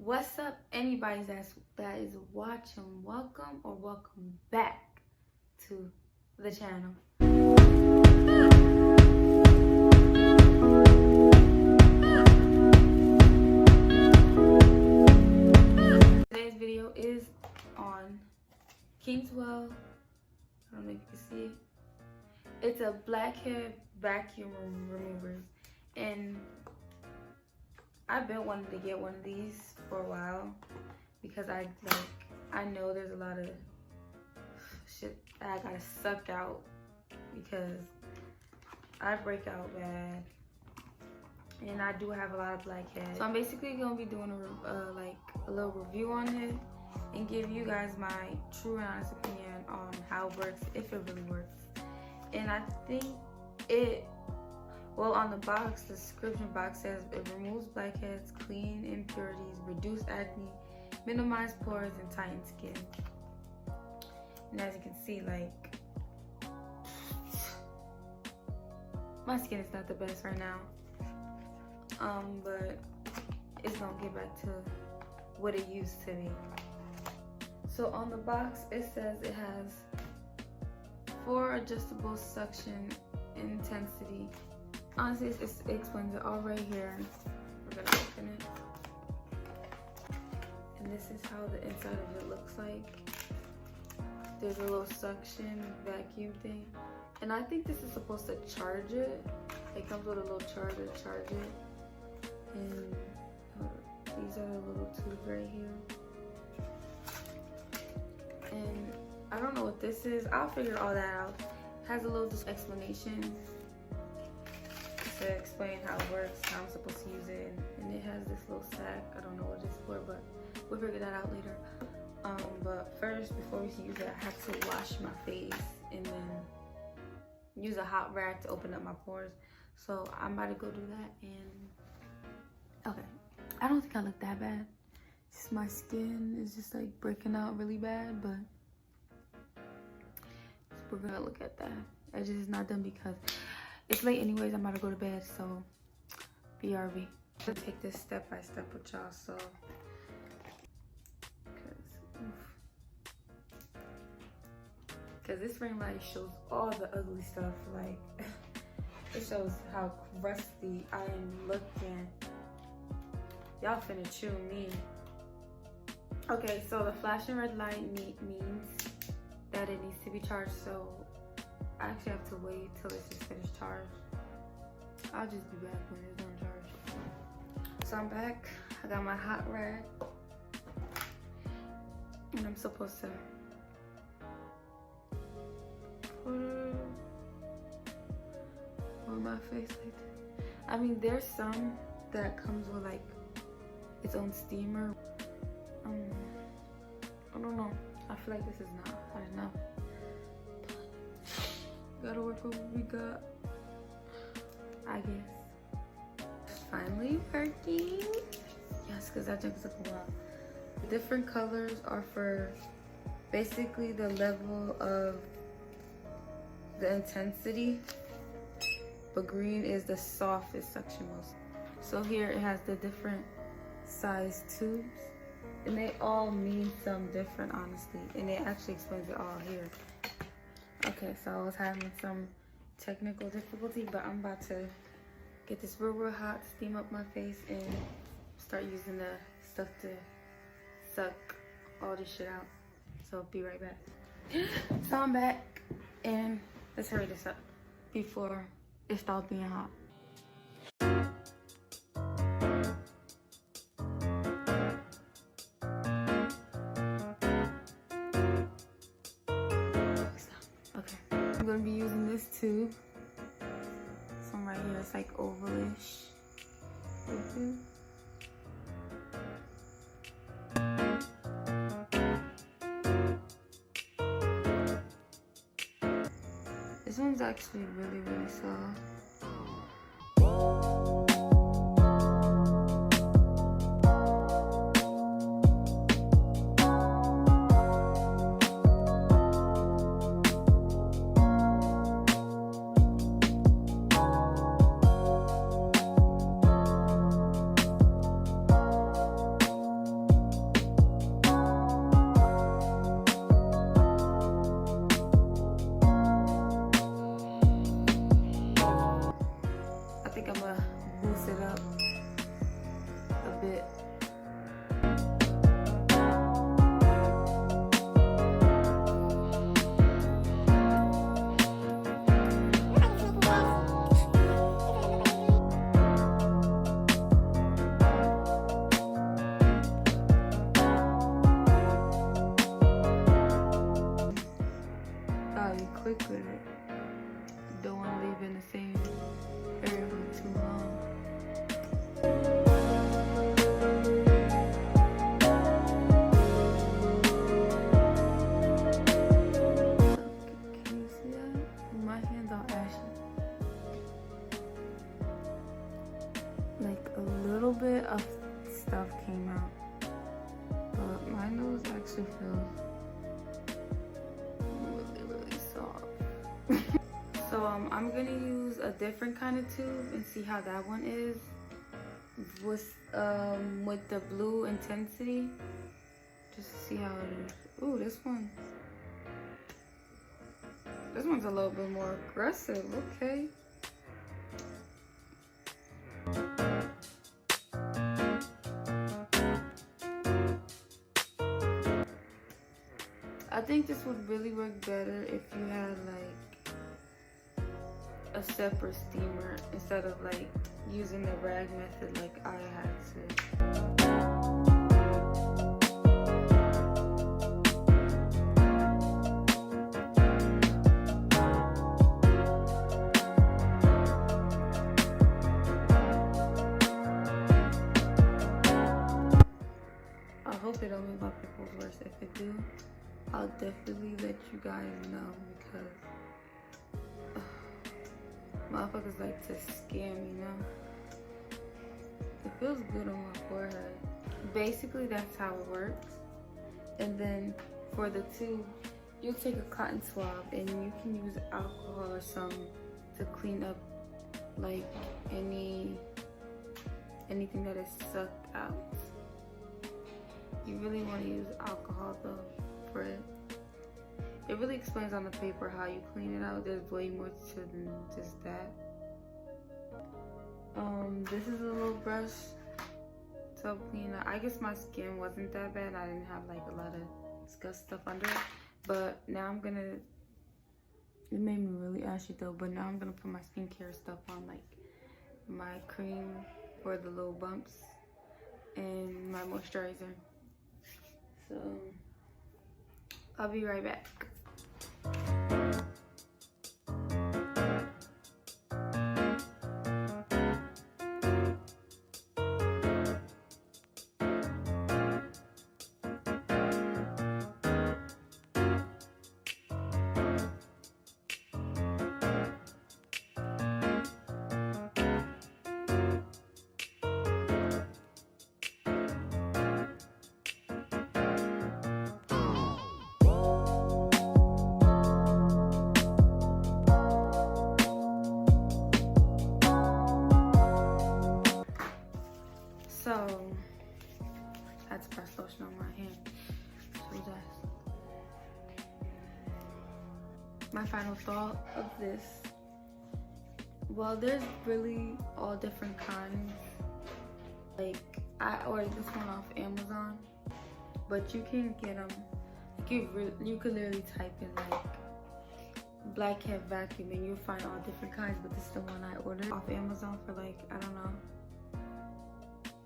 What's up, anybody that is watching? Welcome or welcome back to the channel. Today's video is on Kingwell. I don't know if you can see it. It's a Blackhead vacuum removers, and I've been wanting to get one of these for a while because I know there's a lot of shit that I gotta suck out because I break out bad, and I do have a lot of blackheads. So I'm basically gonna be doing a little review on it and give you guys my true and honest opinion on how it works, if it really works. And I think well, on the box, the description box says it removes blackheads, clean impurities, reduce acne, minimize pores, and tighten skin. And as you can see, like, my skin is not the best right now. But it's gonna get back to what it used to be. So on the box, it says it has 4 adjustable suction intensity. Honestly, it explains it all right here. We're gonna open it. And this is how the inside of it looks like. There's a little suction vacuum thing. And I think this is supposed to charge it. It comes with a little charger to charge it. And these are the little tubes right here. And I don't know what this is. I'll figure all that out. It has a little explanation to explain how it works, how I'm supposed to use it, and it has this little sack. I don't know what it's for, but we'll figure that out later. But first, before we use it, I have to wash my face and then use a hot rag to open up my pores. So I'm about to go do that. And okay, I don't think I look that bad. Just my skin is just like breaking out really bad, but we're gonna look at that. I just not done because it's late anyways. I'm about to go to bed, so BRB. I'll take this step by step with y'all, so because this ring light shows all the ugly stuff. Like, it shows how crusty I am looking. Y'all finna chew me. Okay, so the flashing red light means that it needs to be charged, so I actually have to wait till it's just finished charged. I'll just be back when it's on charge. So I'm back. I got my hot rag, and I'm supposed to put it on my face like that. I mean, there's some that comes with like its own steamer. I don't know. I feel like this is not hot enough. Gotta work with what we got, I guess. It's finally working. Yes, because that took a while. The different colors are for basically the level of the intensity, but green is the softest suction most. So here it has the different size tubes, and they all mean something different, honestly, and it actually explains it all here. Okay, so I was having some technical difficulty, but I'm about to get this real hot, steam up my face, and start using the stuff to suck all this shit out. So be right back. So I'm back, and let's hurry this up before it stops being hot. I'm gonna be using this tube. This one right here, it's like ovalish. This one's actually really soft. stuff came out. But my nose actually feels really soft. So I'm gonna use a different kind of tube and see how that one is with the blue intensity, just to see how it is. Ooh, this one's a little bit more aggressive. Okay. I think this would really work better if you had like a separate steamer instead of like using the rag method like I had to. I hope it don't make my pimples worse. If it do, I'll definitely let you guys know, because motherfuckers like to scam, you know? It feels good on my forehead. Basically, that's how it works. And then for the tube, you'll take a cotton swab and you can use alcohol or something to clean up like anything that is sucked out. You really want to use alcohol though for it. It really explains on the paper how you clean it out. There's way more to it than just that. This is a little brush to help clean up. I guess my skin wasn't that bad. I didn't have like a lot of disgust stuff under it. But now I'm gonna, it made me really ashy though, but now I'm gonna put my skincare stuff on, like my cream for the little bumps and my moisturizer. So I'll be right back. So, I had to press lotion on my hand. So that's my final thought of this. Well, there's really all different kinds. Like, I ordered this one off Amazon, but you can get them. You could literally type in like Blackhead vacuum and you'll find all different kinds. But this is the one I ordered off Amazon for like, I don't know.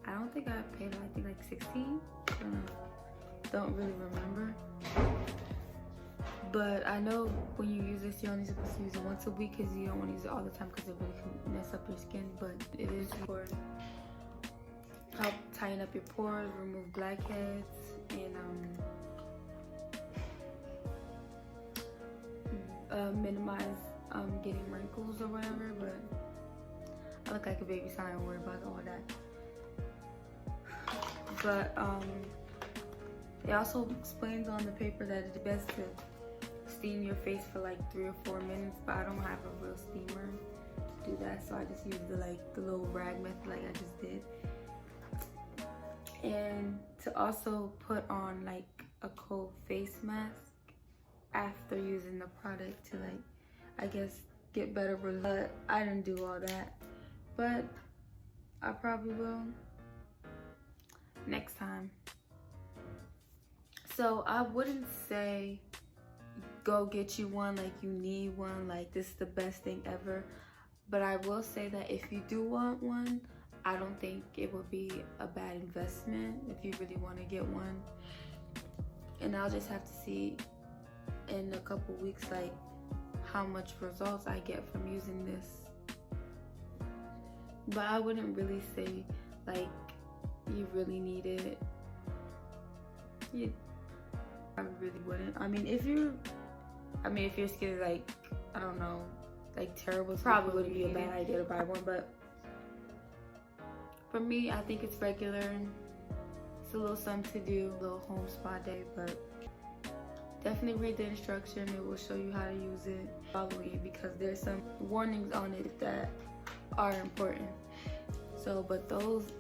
I don't think I paid, I think like 16. I don't know. Don't really remember. But I know when you use this, you're only supposed to use it once a week because you don't want to use it all the time because it really can mess up your skin. But it is for help tighten up your pores, remove blackheads, and minimize getting wrinkles or whatever. But I look like a baby, so I don't worry about all that. But it also explains on the paper that it's best to steam your face for like 3 or 4 minutes, but I don't have a real steamer to do that, so I just use the little rag method like I just did. And to also put on like a cold face mask after using the product to like, I guess, get better results. I didn't do all that, but I probably will next time. So I wouldn't say go get you one, like you need one, like this is the best thing ever. But I will say that if you do want one, I don't think it would be a bad investment if you really want to get one. And I'll just have to see in a couple weeks like how much results I get from using this. But I wouldn't really say like you really need it. You probably really wouldn't. I mean, if your skin is like, I don't know, like terrible, probably wouldn't be a bad idea to buy one. But for me, I think it's regular. It's a little something to do, a little home spa day, but definitely read the instruction. It will show you how to use it, following it, because there's some warnings on it that are important. So, but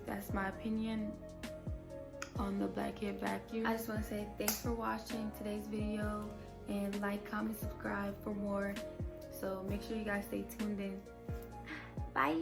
that's my opinion on the Blackhead vacuum. I just want to say thanks for watching today's video, and like, comment, subscribe for more. So make sure you guys stay tuned in. Bye.